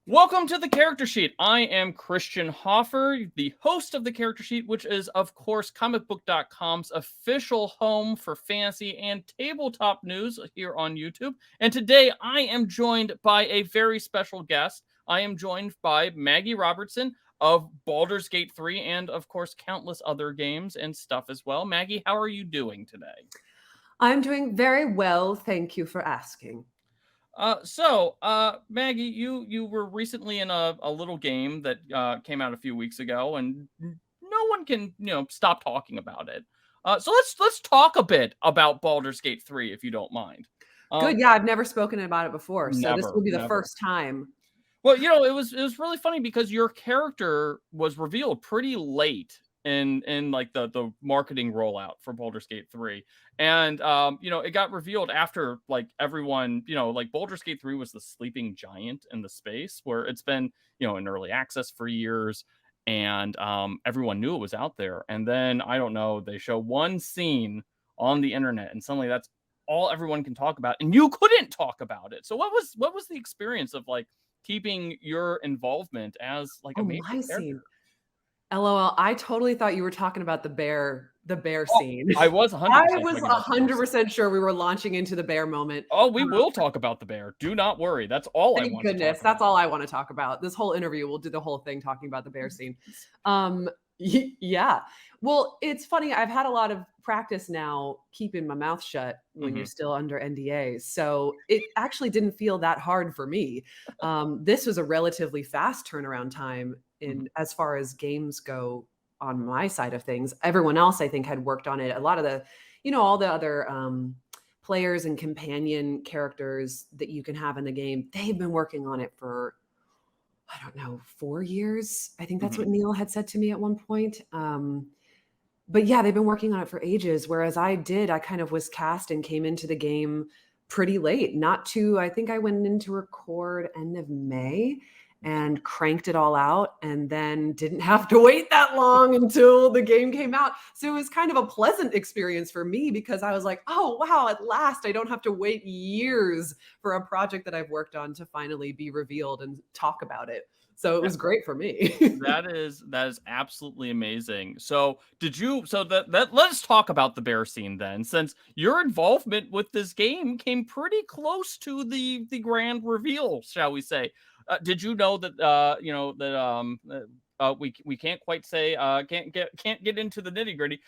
Welcome to the Character Sheet. I am Christian Hoffer, the host of the Character Sheet, which is, of course, comicbook.com's official home for fantasy and tabletop news here on YouTube. And today I am joined by a very special guest. I am joined by Maggie Robertson of Baldur's Gate 3 and, of course, countless other games and stuff as well. Maggie, how are you doing today? I'm doing very well. Thank you for asking. Maggie, you were recently in a little game that came out a few weeks ago, and no one can stop talking about it. So let's talk a bit about Baldur's Gate 3, if you don't mind. Good. Yeah, I've never spoken about it before, so this will be the first time. Well, it was really funny because your character was revealed pretty late in like the marketing rollout for Baldur's Gate 3. And it got revealed after like everyone, like Baldur's Gate 3 was the sleeping giant in the space where it's been, in early access for years, and everyone knew it was out there. And then I don't know, they show one scene on the internet and suddenly that's all everyone can talk about, and you couldn't talk about it. So what was the experience of like keeping your involvement as like a major character? Scene. LOL. I totally thought you were talking about the bear scene. I was 100%. I was 100% sure we were launching into the bear moment. Oh, we will talk about the bear. Do not worry. That's all I want. Thank goodness. That's all I want to talk about. This whole interview, we'll do the whole thing talking about the bear scene. Yeah. Well, it's funny. I've had a lot of practice now keeping my mouth shut when you're still under NDA. So it actually didn't feel that hard for me. This was a relatively fast turnaround time as far as games go on my side of things. Everyone else, I think, had worked on it. A lot of the, all the other players and companion characters that you can have in the game, they've been working on it for, I don't know, 4 years. I think that's what Neil had said to me at one point. But yeah, they've been working on it for ages. Whereas I kind of was cast and came into the game pretty late. I think I went into record end of May and cranked it all out and then didn't have to wait that long until the game came out. So it was kind of a pleasant experience for me because I was like, oh, wow, at last I don't have to wait years for a project that I've worked on to finally be revealed and talk about it. So it was great for me. That is absolutely amazing. So let's talk about the bear scene then, since your involvement with this game came pretty close to the grand reveal, shall we say. Did you know that we can't quite say can't get into the nitty gritty.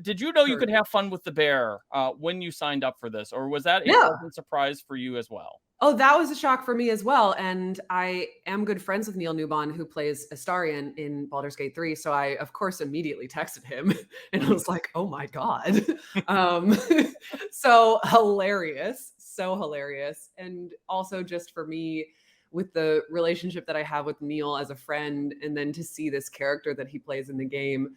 Did you know you could have fun with the bear when you signed up for this, or was that a pleasant surprise for you as well? Oh, that was a shock for me as well. And I am good friends with Neil Newbon, who plays Astarion in Baldur's Gate 3. So I, of course, immediately texted him and I was like, oh my God. So hilarious. And also just for me, with the relationship that I have with Neil as a friend, and then to see this character that he plays in the game,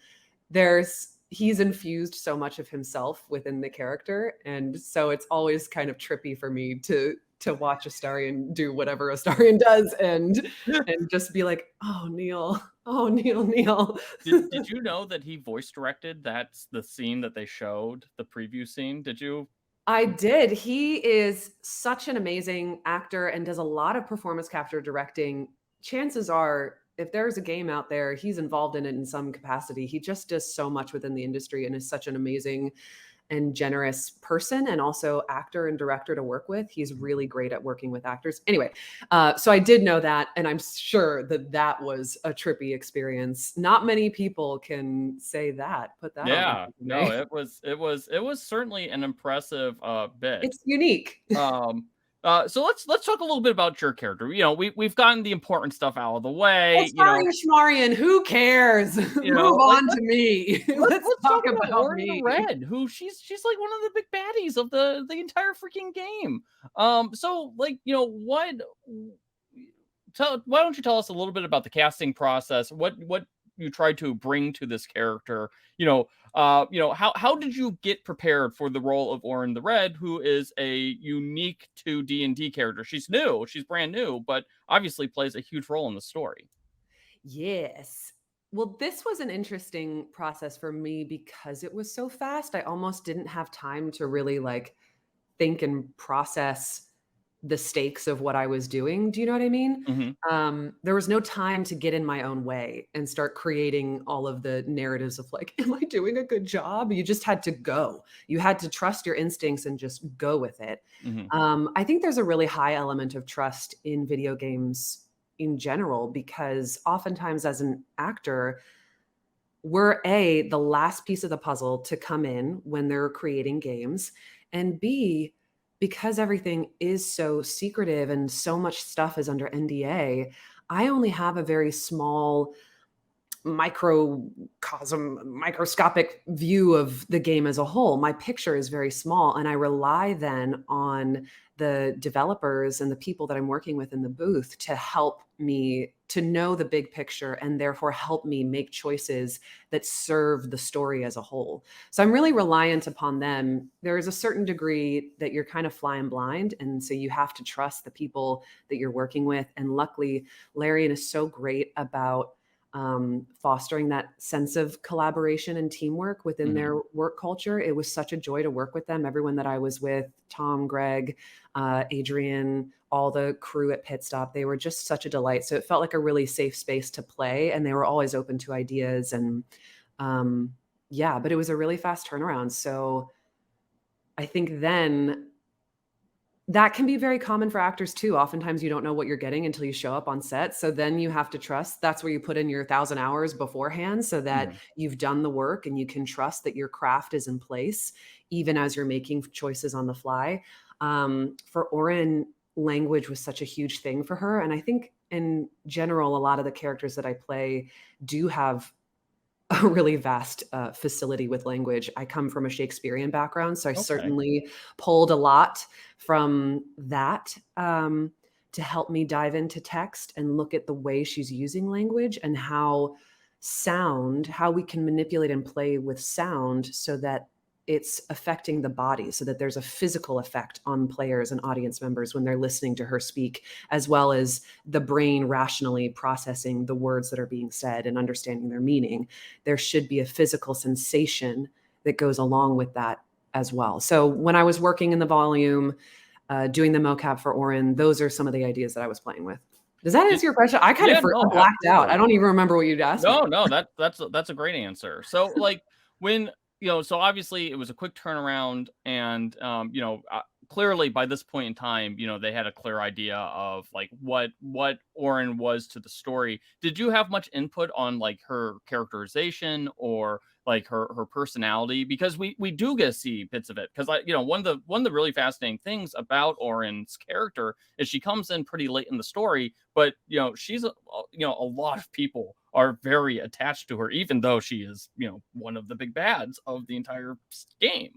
he's infused so much of himself within the character. And so it's always kind of trippy for me to watch Astarion do whatever Astarion does and just be like, oh, Neil. Did you know that he voice directed that's the scene that they showed, the preview scene? Did you? I did. He is such an amazing actor and does a lot of performance capture directing. Chances are, if there's a game out there, he's involved in it in some capacity. He just does so much within the industry and is such an amazing and generous person and also actor and director to work with. He's really great at working with actors. Anyway, so I did know that, and I'm sure that was a trippy experience. Not many people can say that. Put that. Yeah, no, it was certainly an impressive bit. It's unique. So let's talk a little bit about your character. We've gotten the important stuff out of the way. It's Schmarian. Who cares? Move on to me. Let's talk about Orin the Red, who she's like one of the big baddies of the entire freaking game. So like, why don't you tell us a little bit about the casting process? What you tried to bring to this character? How did you get prepared for the role of Orin the Red, who is a unique to D&D character? She's brand new, but obviously plays a huge role in the story. Yes. Well, this was an interesting process for me because it was so fast. I almost didn't have time to really think and process the stakes of what I was doing. Do you know what I mean? Hmm. There was no time to get in my own way and start creating all of the narratives of like, am I doing a good job? You just had to go. You had to trust your instincts and just go with it. Hmm. I think there's a really high element of trust in video games in general, because oftentimes as an actor, we're the last piece of the puzzle to come in when they're creating games, and B, because everything is so secretive and so much stuff is under NDA, I only have a very small microscopic view of the game as a whole. My picture is very small, and I rely then on the developers and the people that I'm working with in the booth to help me to know the big picture and therefore help me make choices that serve the story as a whole. So I'm really reliant upon them. There is a certain degree that you're kind of flying blind, and so you have to trust the people that you're working with. And luckily, Larian is so great about fostering that sense of collaboration and teamwork within Hmm. their work culture. It was such a joy to work with them. Everyone that I was with, Tom, Greg, Adrian, all the crew at Pit Stop, they were just such a delight. So it felt like a really safe space to play, and they were always open to ideas. And yeah, but it was a really fast turnaround. So I think then that can be very common for actors too. Oftentimes you don't know what you're getting until you show up on set. So then you have to trust. That's where you put in your 1,000 hours beforehand so that Hmm. you've done the work and you can trust that your craft is in place, even as you're making choices on the fly. For Orin, language was such a huge thing for her. And I think in general, a lot of the characters that I play do have a really vast facility with language. I come from a Shakespearean background, so I Okay. certainly pulled a lot from that to help me dive into text and look at the way she's using language and how we can manipulate and play with sound so that it's affecting the body, so that there's a physical effect on players and audience members when they're listening to her speak, as well as the brain rationally processing the words that are being said and understanding their meaning. There should be a physical sensation that goes along with that as well. So when I was working in the volume, doing the mocap for Orin, those are some of the ideas that I was playing with. Does that Did, answer your question? I kind of yeah, no, blacked out. I absolutely. don't even remember what you'd asked me. No, no, that's a great answer. So, like, when so obviously it was a quick turnaround, and clearly by this point in time, they had a clear idea of like what Orin was to the story. Did you have much input on like her characterization or like her personality? Because we do get to see bits of it. Because one of the really fascinating things about Orin's character is she comes in pretty late in the story, but she's a lot of people are very attached to her, even though she is one of the big bads of the entire game.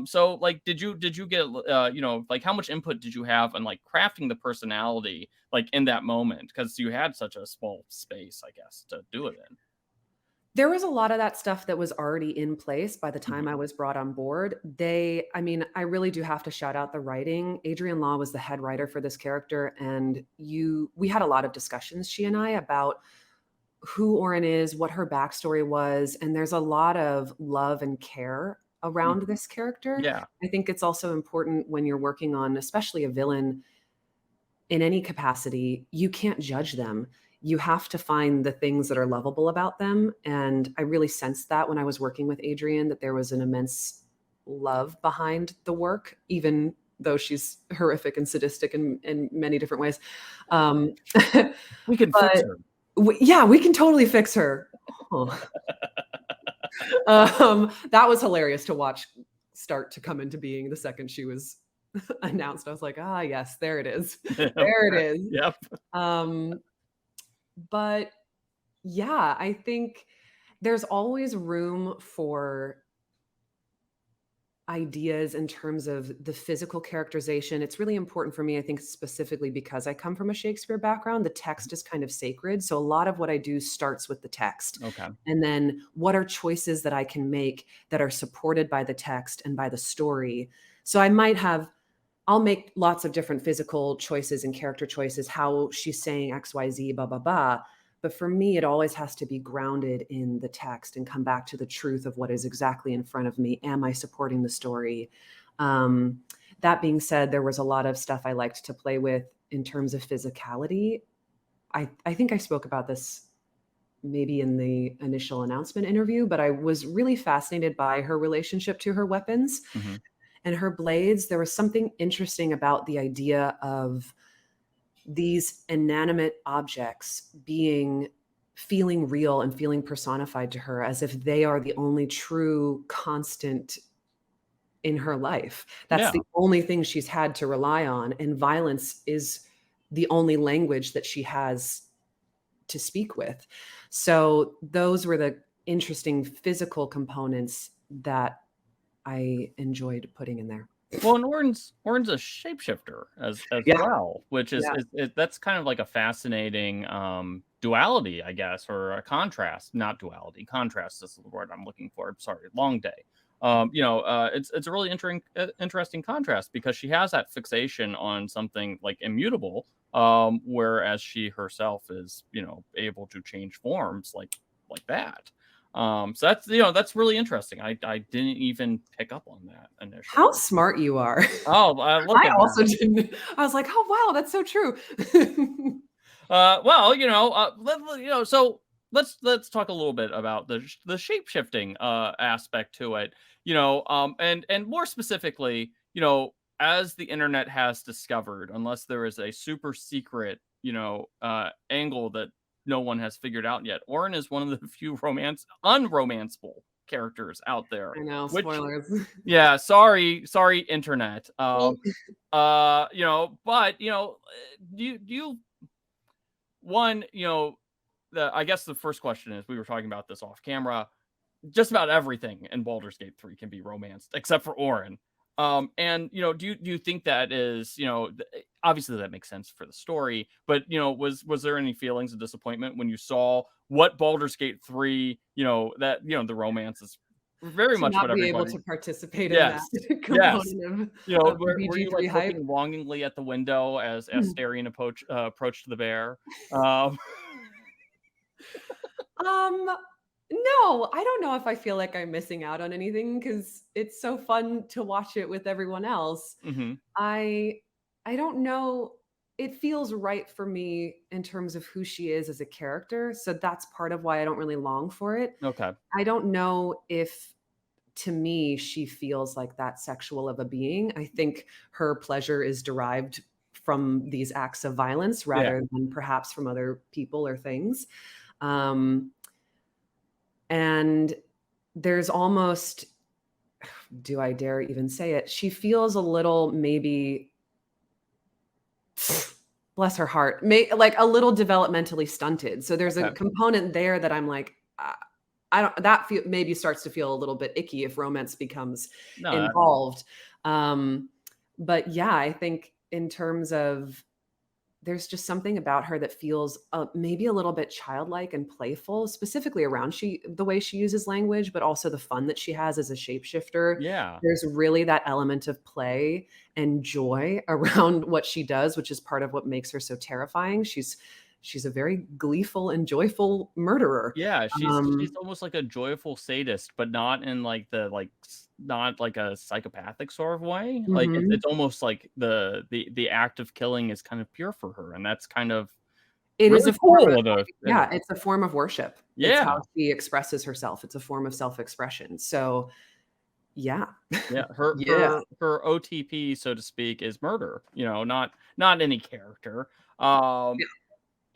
So like, did you get like how much input did you have on like crafting the personality like in that moment, because you had such a small space, I guess, to do it in. There was a lot of that stuff that was already in place by the time I Hmm. was brought on board. I mean, I really do have to shout out the writing. Adrienne Law was the head writer for this character, and we had a lot of discussions, she and I, about who Orin is, what her backstory was, and there's a lot of love and care around Hmm. this character. Yeah. I think it's also important when you're working on, especially a villain in any capacity, you can't judge them. You have to find the things that are lovable about them. And I really sensed that when I was working with Adrienne, that there was an immense love behind the work, even though she's horrific and sadistic in many different ways. Um, We can fix but her. yeah, we can totally fix her. Huh. That was hilarious to watch start to come into being the second she was announced. I was like, ah, yes, there it is. There it is. Yep. Um, but yeah, I think there's always room for ideas in terms of the physical characterization. It's really important for me, I think, specifically because I come from a Shakespeare background. The text is kind of sacred. So a lot of what I do starts with the text. Okay. And then what are choices that I can make that are supported by the text and by the story? So I'll make lots of different physical choices and character choices, how she's saying XYZ, blah, blah, blah. But for me, it always has to be grounded in the text and come back to the truth of what is exactly in front of me. Am I supporting the story? Um, That being said, there was a lot of stuff I liked to play with in terms of physicality. I think I spoke about this maybe in the initial announcement interview, but I was really fascinated by her relationship to her weapons and her blades. There was something interesting about the idea of these inanimate objects feeling real and feeling personified to her, as if they are the only true constant in her life. That's Yeah. the only thing she's had to rely on, and violence is the only language that she has to speak with. So those were the interesting physical components that I enjoyed putting in there. Well, and Orin's a shapeshifter as Yeah, well, which yeah. is that's kind of like a fascinating duality, I guess, or a contrast. Not duality, contrast is the word I'm looking for. Sorry, long day. It's a really interesting contrast, because she has that fixation on something like immutable, whereas she herself is, able to change forms like that. So that's really interesting. I didn't even pick up on that initially. How smart you are. Oh, look I at also that. didn't. I was like, oh wow, that's so true. Well, so let's talk a little bit about the shape shifting aspect to it. And more specifically, as the internet has discovered, unless there is a super secret, angle that no one has figured out yet, Orin is one of the few un-romanceable characters out there. I know, Which, spoilers. yeah, sorry, internet. But do you one, I guess the first question is, we were talking about this off camera. Just about everything in Baldur's Gate 3 can be romanced except for Orin. And do you think that is, obviously that makes sense for the story, but was there any feelings of disappointment when you saw what Baldur's Gate 3, that the romance is very To much not what be able everybody. to participate in that Yes. Yes. component of the Were you like BG3 hype. looking longingly at the window as Astarion approached the bear? Um, Um, no, I don't know if I feel like I'm missing out on anything because it's so fun to watch it with everyone else. mhm. I I don't know. It feels right for me in terms of who she is as a character. So that's part of why I don't really long for it. Okay. I don't know if to me she feels like that sexual of a being. I think her pleasure is derived from these acts of violence Yeah. rather than perhaps from other people or things. Um, and there's almost, do I dare even say it? She feels a little maybe, bless her heart, like a little developmentally stunted. So there's a Okay. component there that I'm like, I don't, that maybe starts to feel a little bit icky if romance becomes No, involved. Um, but yeah, I think in terms of, there's just something about her that feels maybe a little bit childlike and playful, specifically around the way she uses language, but also the fun that she has as a shapeshifter. yeah. There's really that element of play and joy around what she does, which is part of what makes her so terrifying. She's a very gleeful and joyful murderer. Yeah, she's Um, almost like a joyful sadist, but not in like not like a psychopathic sort of way. Like mhm. it's almost like the act of killing is kind of pure for her, and that's kind of It is really a form cool of, in a yeah, it's a form of worship. It's how yeah. she expresses herself. It's a form of self-expression. So, yeah. Yeah, her Yeah. her her OTP, so to speak, is murder, not any character. Um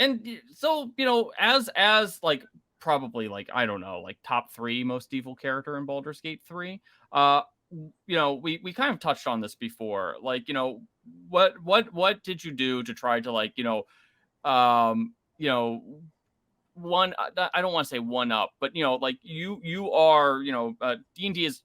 And so, as like probably like, I don't know, like top 3 most evil character in Baldur's Gate 3, we kind of touched on this before. Like, what did you do to try to like, um, you know, I don't want to say one up, but like you are, D&D is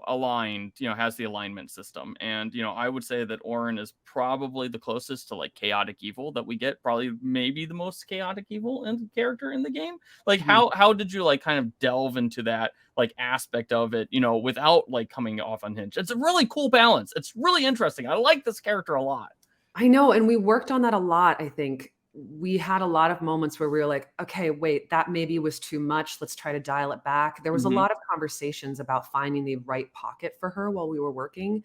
aligned, has the alignment system. And, I would say that Orin is probably the closest to like chaotic evil that we get, probably maybe the most chaotic evil in character in the game. Like Mhm. how did you like kind of delve into that like aspect of it, without like coming off unhinged? It's a really cool balance. It's really interesting. I like this character a lot. I know, and we worked on that a lot, I think. We had a lot of moments where we were like, "Okay, wait, that maybe was too much. Let's try to dial it back." There was a Hmm. lot of conversations about finding the right pocket for her while we were working,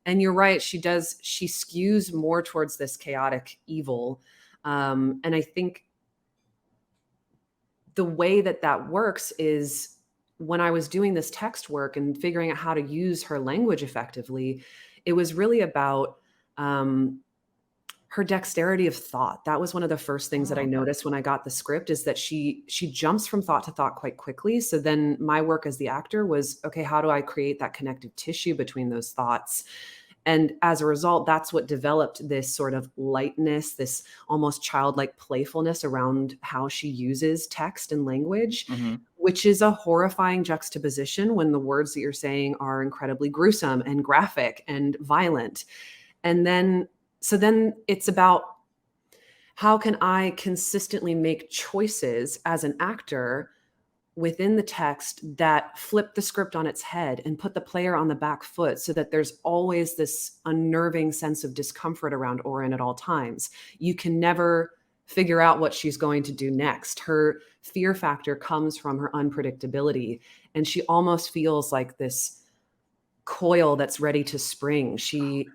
And you're right, she skews more towards this chaotic evil. And I think the way that works is when I was doing this text work and figuring out how to use her language effectively, it was really about her dexterity of thought. That was one of the first things that I noticed when I got the script, is that she jumps from thought to thought quite quickly. So then my work as the actor was, okay, how do I create that connective tissue between those thoughts? And as a result, that's what developed this sort of lightness, this almost childlike playfulness around how she uses text and language, which is a horrifying juxtaposition when the words that you're saying are incredibly gruesome and graphic and violent. And then it's about, how can I consistently make choices as an actor within the text that flip the script on its head and put the player on the back foot, so that there's always this unnerving sense of discomfort around Orin at all times. You can never figure out what she's going to do next. Her fear factor comes from her unpredictability, and she almost feels like this coil that's ready to spring. She's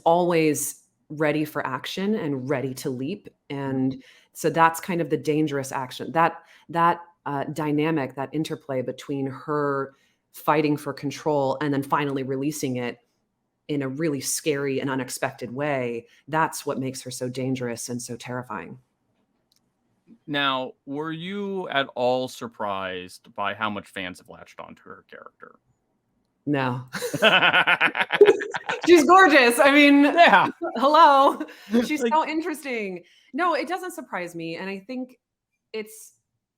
always ready for action and ready to leap. And so that's kind of the dangerous action, that dynamic, that interplay between her fighting for control and then finally releasing it in a really scary and unexpected way. That's what makes her so dangerous and so terrifying. Now, were you at all surprised by how much fans have latched onto her character? No. She's gorgeous. I mean, yeah. Hello. She's so interesting. No, it doesn't surprise me. And I think it's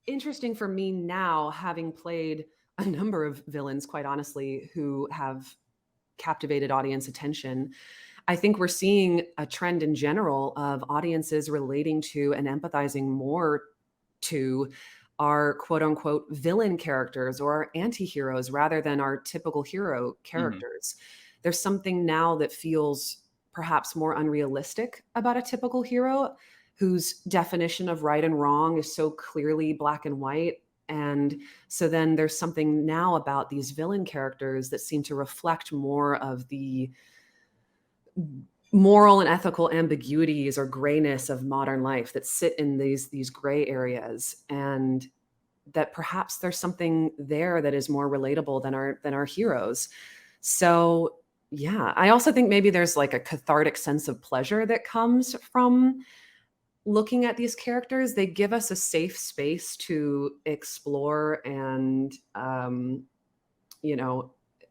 interesting for me now, having played a number of villains, quite honestly, who have captivated audience attention. I think we're seeing a trend in general of audiences relating to and empathizing more to our quote unquote villain characters or our anti-heroes rather than our typical hero characters. There's something now that feels perhaps more unrealistic about a typical hero whose definition of right and wrong is so clearly black and white. And so then there's something now about these villain characters that seem to reflect more of the moral and ethical ambiguities or grayness of modern life that sit in these gray areas, and that perhaps there's something there that is more relatable than our heroes. So yeah, I also think maybe there's like a cathartic sense of pleasure that comes from looking at these characters. They give us a safe space to explore and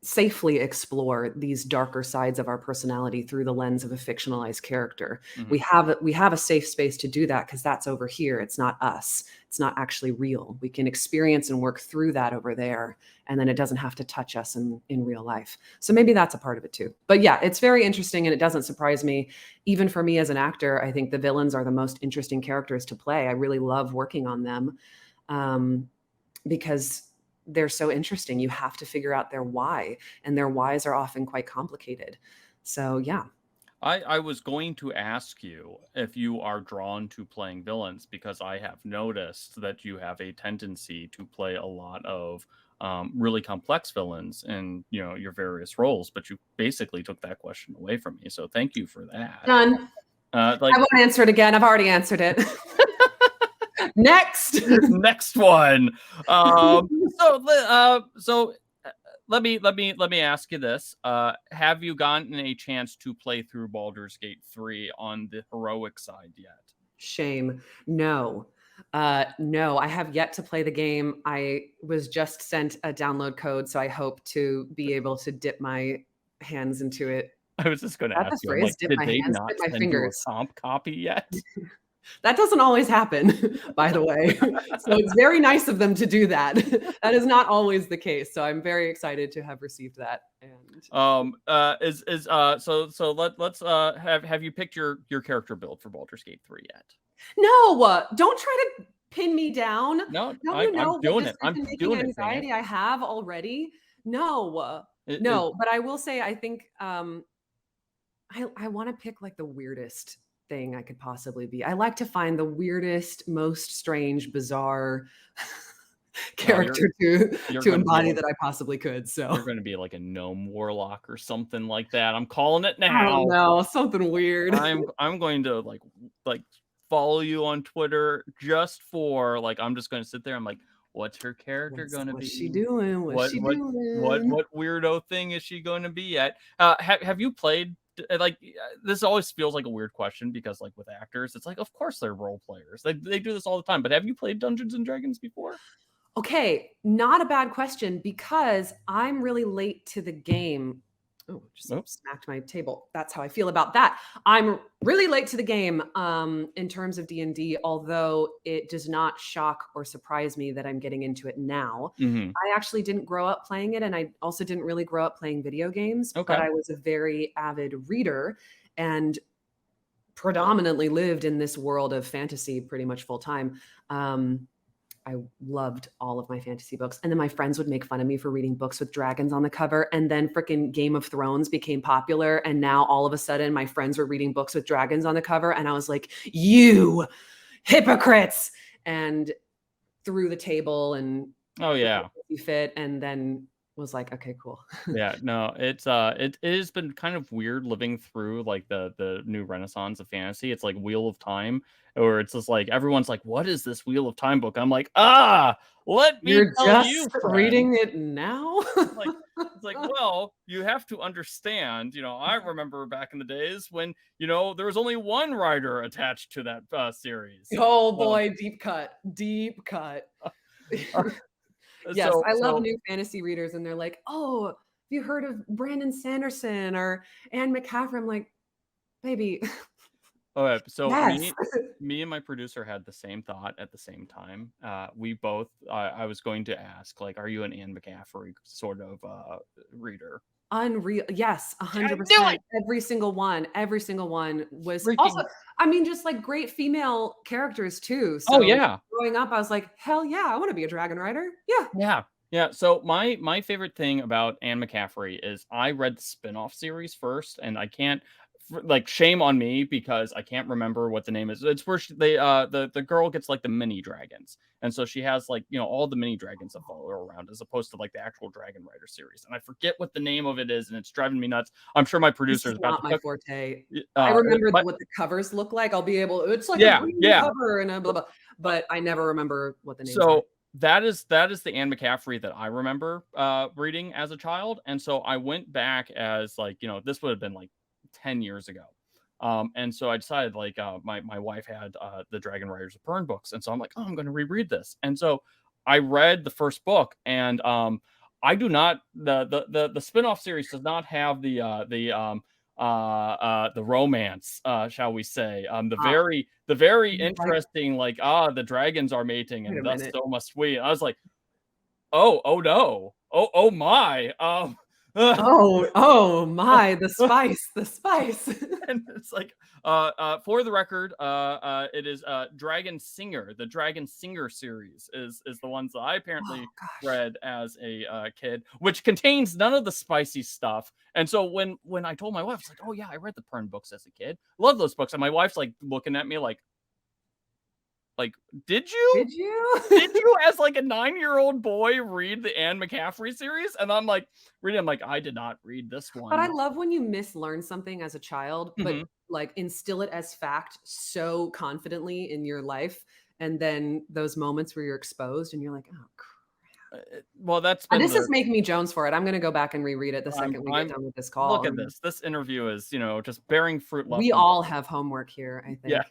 safely explore these darker sides of our personality through the lens of a fictionalized character. We have a safe space to do that because that's over here. It's not us. It's not actually real. We can experience and work through that over there, and then it doesn't have to touch us in real life. So maybe that's a part of it too. But yeah, it's very interesting, and it doesn't surprise me. Even for me as an actor, I think the villains are the most interesting characters to play. I really love working on them because they're so interesting. You have to figure out their why, and their whys are often quite complicated. So yeah. I was going to ask you if you are drawn to playing villains, because I have noticed that you have a tendency to play a lot of really complex villains in your various roles, but you basically took that question away from me. So thank you for that. Done. I won't answer it again. I've already answered it. Next one. So let me ask you this: have you gotten a chance to play through Baldur's Gate 3 on the heroic side yet? Shame. No, I have yet to play the game. I was just sent a download code, so I hope to be able to dip my hands into it. I was just going to ask you, like, did they not send you a comp copy yet? That doesn't always happen, by the way. So it's very nice of them to do that. That is not always the case. So I'm very excited to have received that. And let's have you picked your character build for Baldur's Gate 3 yet? No, don't try to pin me down. No, I'm doing it. I'm doing it. Anxiety I have already. No, but I will say I think I want to pick like the weirdest thing I could possibly be. I like to find the weirdest, most strange, bizarre character character to embody be that I possibly could. So you're going to be like a gnome warlock or something like that. I'm calling it I don't now. know, something weird. I'm going to like follow you on Twitter just for like I'm just going to sit there. I'm like, what's her character going to be? What's she doing? What's she doing? What weirdo thing is she going to be at? Have you played like this always feels like a weird question because like with actors it's like of course they're role players. They do this all the time. But have you played Dungeons and Dragons before? Okay, not a bad question because I'm really late to the game. Oh, just smacked my table. That's how I feel about that. I'm really late to the game in terms of D&D, although it does not shock or surprise me that I'm getting into it now. I actually didn't grow up playing it, and I also didn't really grow up playing video games, but I was a very avid reader and predominantly lived in this world of fantasy pretty much full time. I loved all of my fantasy books. And then my friends would make fun of me for reading books with dragons on the cover. And then freaking Game of Thrones became popular. And now all of a sudden my friends were reading books with dragons on the cover. And I was like, you hypocrites, and threw the table and you fit. And then was like, okay, cool. Yeah, no, it has been kind of weird living through like the new renaissance of fantasy. It's like Wheel of Time, or it's just like everyone's like, what is this Wheel of Time book? I'm like, let me tell you, friend. Reading it now. It's like, well, you have to understand, I remember back in the days when, there was only one writer attached to that series. Oh boy, deep cut. Yes, I love new fantasy readers, and they're like, "Oh, have you heard of Brandon Sanderson or Anne McCaffrey?" I'm like, "Baby." Okay, so yes. me and my producer had the same thought at the same time. We both, I was going to ask, like, are you an Anne McCaffrey sort of reader? Unreal. Yes, 100%. Every single one was also, I mean, just like great female characters too. So growing up, I was like, hell yeah, I want to be a dragon rider. Yeah. So my favorite thing about Anne McCaffrey is I read the spin-off series first, and I can't, like, shame on me because I can't remember what the name is. It's where the girl gets like the mini dragons, and so she has like all the mini dragons that follow her around, as opposed to like the actual Dragon Rider series. And I forget what the name of it is, and it's driving me nuts. I'm sure my producer is about not my forte. I remember what the covers look like. I'll be able. It's like a green cover and a blah blah. But I never remember what the name. So that is the Anne McCaffrey that I remember reading as a child, and so I went back as like this would have been like 10 years ago. And so I decided like my wife had the Dragon Riders of Pern books. And so I'm like, I'm going to reread this. And so I read the first book, and I do not, the spinoff series does not have the romance, shall we say, the very interesting, like, the dragons are mating and thus so must we. I was like, oh no. Oh my. Oh my, the spice. And it's like, for the record, it is Dragon Singer. The Dragon Singer series is the ones that I apparently read as a kid, which contains none of the spicy stuff. And so when I told my wife, it's like, oh yeah, I read the Pern books as a kid. Love those books. And my wife's like looking at me like, did you as like a 9-year-old boy read the Anne McCaffrey series? And I'm like reading, I'm like, I did not read this one. But I love when you mislearn something as a child, but like instill it as fact so confidently in your life, and then those moments where you're exposed and you're like, oh crap. Well, this is making me Jones for it. I'm going to go back and reread it the second we get done with this call. Look at this. This interview is, just bearing fruit. We all have homework here, I think. Yeah.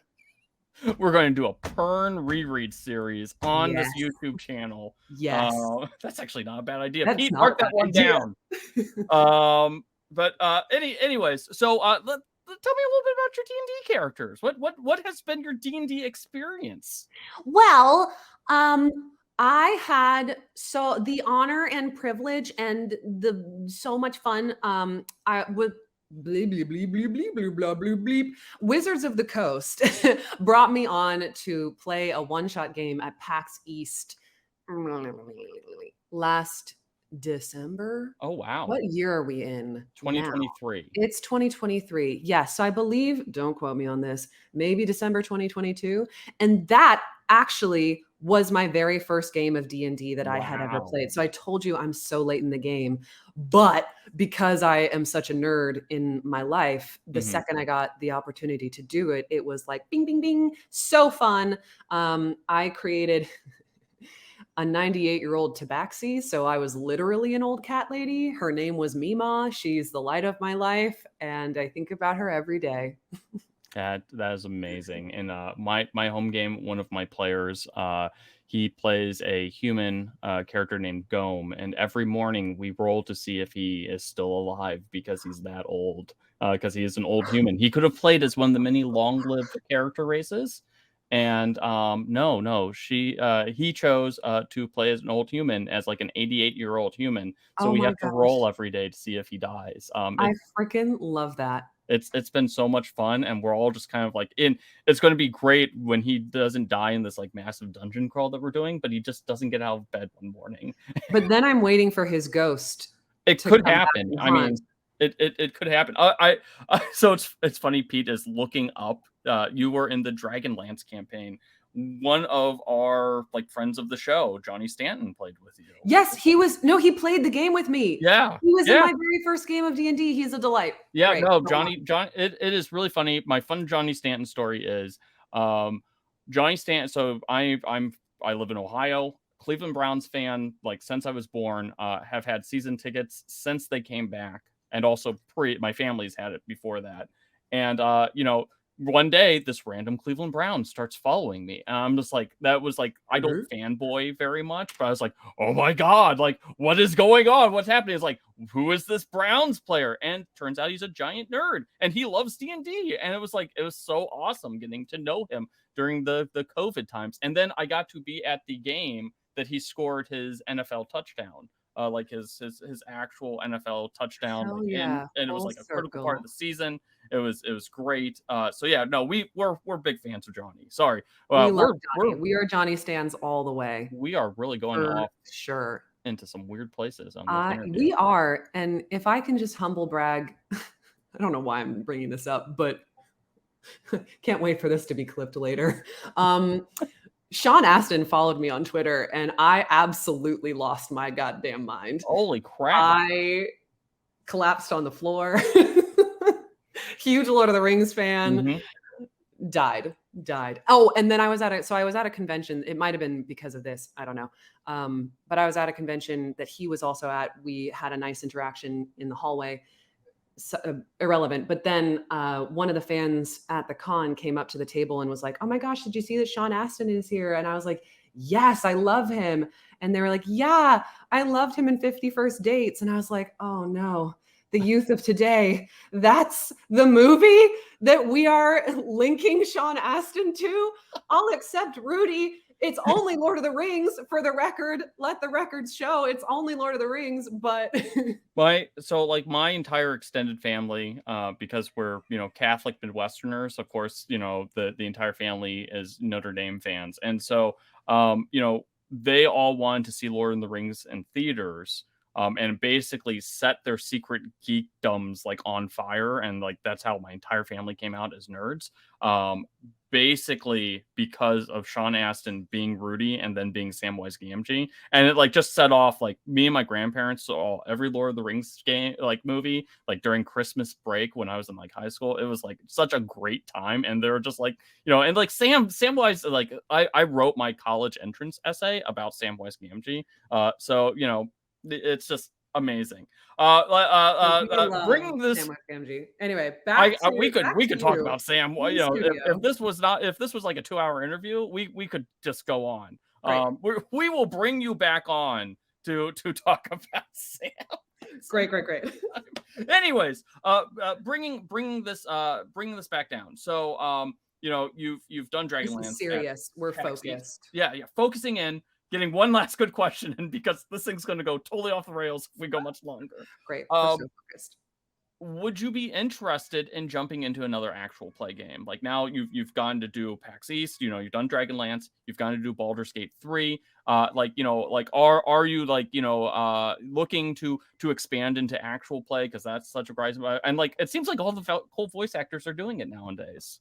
We're going to do a Pern reread series on this YouTube channel. Yes. That's actually not a bad idea. Pete, mark that one down. But anyways, so tell me a little bit about your D&D characters. What has been your D&D experience? Well, I had the honor and privilege and so much fun. I would bleep, bleep, bleep, bleep, bleep, bleep, blah, bleep, bleep. Wizards of the Coast brought me on to play a one-shot game at PAX East last December. Oh, wow. What year are we in? 2023. Now? It's 2023. Yes. So I believe, don't quote me on this, maybe December 2022. And that actually was my very first game of D&D that I had ever Wow. played. So I told you I'm so late in the game, but because I am such a nerd in my life, the second I got the opportunity to do it, it was like bing, bing, bing, so fun. I created a 98-year-old tabaxi. So I was literally an old cat lady. Her name was Mima. She's the light of my life, and I think about her every day. That is amazing. And my home game, one of my players, he plays a human character named Gome, and every morning we roll to see if he is still alive because he's that old. Because he is an old human. He could have played as one of the many long-lived character races. And no, he chose to play as an old human, as like an 88-year-old human. So Oh we my have to roll gosh. every day to see if he dies. I freaking love that. It's been so much fun, and we're all just kind of like in. It's going to be great when he doesn't die in this like massive dungeon crawl that we're doing, but he just doesn't get out of bed one morning. But then I'm waiting for his ghost It to could come back happen. and I mean, haunt. it could happen. So it's funny. Pete is looking up. You were in the Dragonlance campaign. One of our like friends of the show, Johnny Stanton, played with you. Yes, he was. No, he played the game with me. Yeah, He was in yeah. my very first game of D&D. He's a delight. Yeah, Great. no, Go on. John, it is really funny. My fun Johnny Stanton story is, Johnny Stanton. So I live in Ohio, Cleveland Browns fan, like since I was born. Have had season tickets since they came back, and also my family's had it before that. And one day this random Cleveland Brown starts following me, and I'm just like, that was like, I don't Mhm. fanboy very much, but I was like, oh my god, like what is going on? What's happening? It's like, who is this Browns player? And turns out he's a giant nerd, and he loves D&D. And it was like, it was so awesome getting to know him during the COVID times. And then I got to be at the game that he scored his NFL touchdown. Like his actual NFL touchdown, Hell like yeah. and it was Full like a critical part of circle. the season. It was great. So yeah, no, we're big fans of Johnny. Sorry, We love we're Johnny. We are Johnny stands all the way, we are really going for off sure. into some weird places on this interview. We are, and if I can just humble brag, I don't know why I'm bringing this up, but can't wait for this to be clipped later. Sean Astin followed me on Twitter, and I absolutely lost my goddamn mind. Holy crap! I collapsed on the floor. Huge Lord of the Rings fan. Mhm. Died. Oh, and then I was at a convention. It might have been because of this. I don't know. But I was at a convention that he was also at. We had a nice interaction in the hallway. So, irrelevant. But then one of the fans at the con came up to the table and was like, "Oh my gosh, did you see that Sean Astin is here?" And I was like, "Yes, I love him." And they were like, "Yeah, I loved him in 50 First Dates." And I was like, "Oh no, the youth of today. That's the movie that we are linking Sean Astin to? I'll accept Rudy. It's only Lord of the Rings, for the record. Let the records show it's only Lord of the Rings, but My entire extended family, because we're Catholic Midwesterners, of course, the entire family is Notre Dame fans, and so they all wanted to see Lord of the Rings in theaters. And basically set their secret geekdoms like on fire, and like that's how my entire family came out as nerds. Basically because of Sean Astin being Rudy and then being Samwise Gamgee, and it like just set off like me and my grandparents saw every Lord of the Rings game like movie like during Christmas break when I was in like high school. It was like such a great time, and they were just like and like Samwise, like I wrote my college entrance essay about Samwise Gamgee. So it's just amazing. people love Bringing this, Sam Gamgee. Anyway, back we to could talk you about Sam. Well, in the studio. if this was like a 2-hour interview, we could just go on. Great. We will bring you back on to talk about Sam. Great. Anyways, bringing this back down. So you've done This Dragonlance. is serious. We're PAX East. focused. Yeah, focusing in. Getting one last good question in, because this thing's going to go totally off the rails if we go much longer. Great. We're so focused. Would you be interested in jumping into another actual play game? Like now you've gone to do PAX East, you've done Dragonlance, you've gone to do Baldur's Gate 3. Are you like, looking to expand into actual play? Because that's such a rise. And like, it seems like all the cool voice actors are doing it nowadays.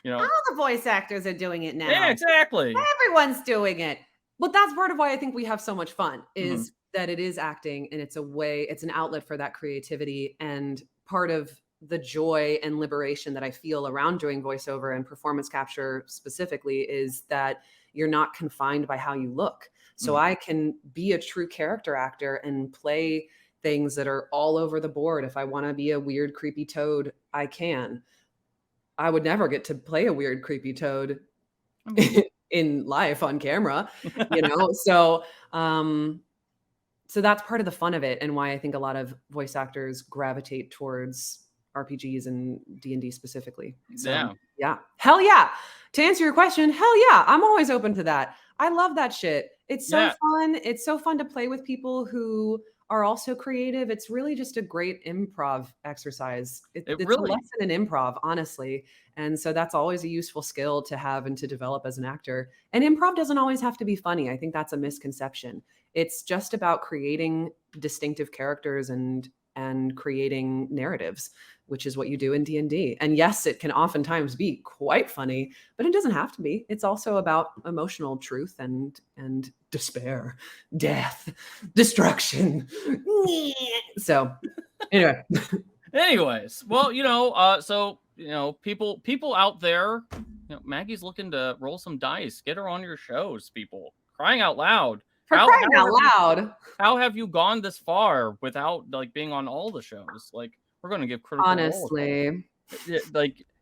All the voice actors are doing it now. Yeah, exactly. Everyone's doing it. But that's part of why I think we have so much fun is that it is acting and it's an outlet for that creativity. And part of the joy and liberation that I feel around doing voiceover and performance capture specifically is that you're not confined by how you look. So I can be a true character actor and play things that are all over the board. If I want to be a weird, creepy toad, I can. I would never get to play a weird, creepy toad in life on camera, So, so that's part of the fun of it, and why I think a lot of voice actors gravitate towards RPGs and D&D specifically. So, yeah, hell yeah. To answer your question, hell yeah, I'm always open to that. I love that shit. It's so fun. It's so fun to play with people who are also creative. It's really just a great improv exercise. It's really a lesson in improv, honestly. And so that's always a useful skill to have and to develop as an actor. And improv doesn't always have to be funny. I think that's a misconception. It's just about creating distinctive characters and creating narratives, which is what you do in D&D. And yes, it can oftentimes be quite funny, but it doesn't have to be. It's also about emotional truth and despair, death, destruction. So anyway. Anyways, well, so people out there, Maggie's looking to roll some dice. Get her on your shows, people. Crying out loud. How have you gone this far without being on all the shows? We're going to give Critical Role. Honestly,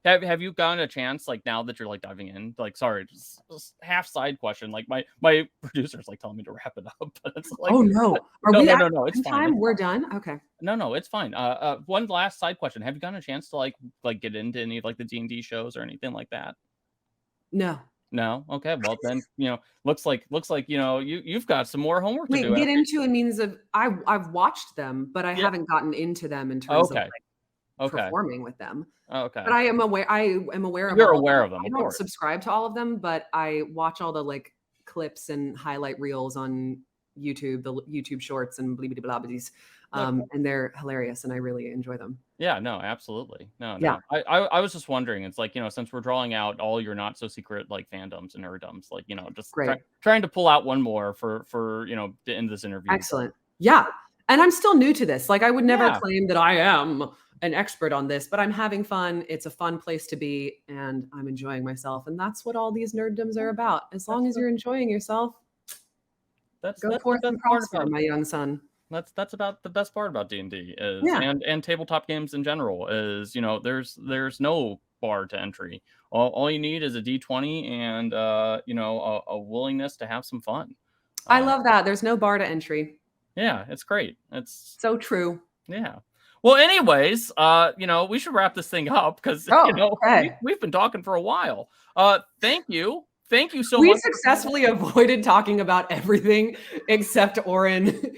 have you gotten a chance now that you're diving in? Sorry, just half side question. My producer's telling me to wrap it up, but it's oh no, no, it's fine. We're done. Okay. No, it's fine. One last side question: have you gotten a chance to get into any of the D&D shows or anything like that? No. Okay. Well, then looks like you've got some more homework to do. Get into a means of I've watched them, but I haven't gotten into them in terms of performing with them. Okay. But I am aware of. You're aware of them. I don't subscribe to all of them, but I watch all the clips and highlight reels on YouTube, the YouTube shorts and blah. And they're hilarious, and I really enjoy them. Yeah, no, absolutely. No. I was just wondering. It's since we're drawing out all your not so secret fandoms and nerdoms, just trying to pull out one more for to end this interview. Excellent. Yeah, and I'm still new to this. I would never claim that I am an expert on this, but I'm having fun. It's a fun place to be, and I'm enjoying myself, and that's what all these nerddoms are about. As long as you're enjoying yourself, go forth and prosper, my young son. That's about the best part about D&D and tabletop games in general is there's no bar to entry. All you need is a D20 and a willingness to have some fun. I love that. There's no bar to entry. Yeah, it's great. It's so true. Yeah. Well, anyways, we should wrap this thing up because we've been talking for a while. Thank you so much. We successfully avoided talking about everything except Orin.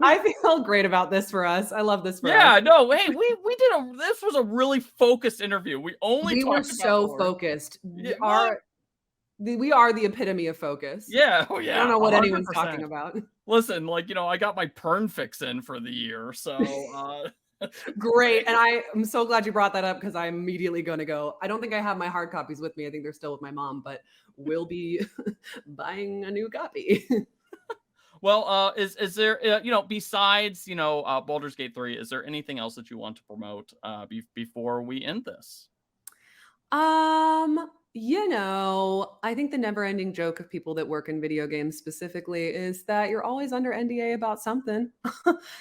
I feel great about this for us. I love this for us. Yeah, no, hey, this was a really focused interview. We were so focused. Yeah, we are the epitome of focus. Yeah, I don't know what 100%. Anyone's talking about. Listen, I got my Pern fix in for the year, so great. And I am so glad you brought that up because I'm immediately going to go. I don't think I have my hard copies with me. I think they're still with my mom, but we'll be buying a new copy. Well, is there, besides, Baldur's Gate 3, is there anything else that you want to promote before we end this? I think the never-ending joke of people that work in video games specifically is that you're always under NDA about something.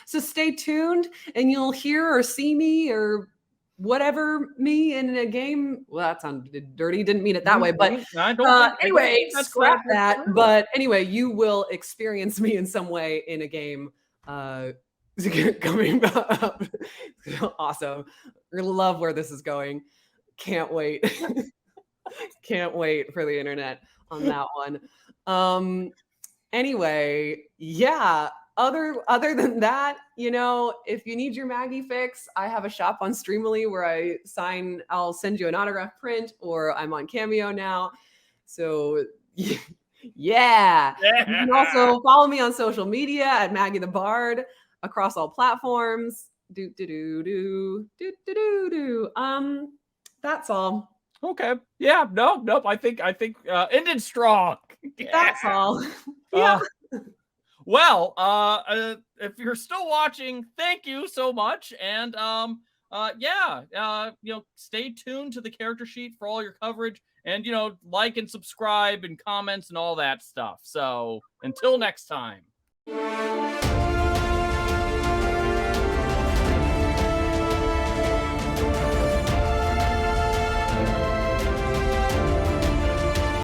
So stay tuned and you'll hear or see me or whatever me in a game. Well, that sounded dirty. Didn't mean it that way. But anyway, scrap that. But anyway, you will experience me in some way in a game coming up. Awesome. I love where this is going. Can't wait. Can't wait for the internet on that one. Anyway, yeah. Other than that, if you need your Maggie fix, I have a shop on Streamily where I'll send you an autograph print, or I'm on Cameo now. So yeah. You can also follow me on social media at Maggie the Bard across all platforms. That's all. Okay. Yeah. Nope. I think ended strong. Yeah. That's all. Yeah. Well, if you're still watching, thank you so much, and stay tuned to the character sheet for all your coverage, and like and subscribe and comments and all that stuff. So until next time.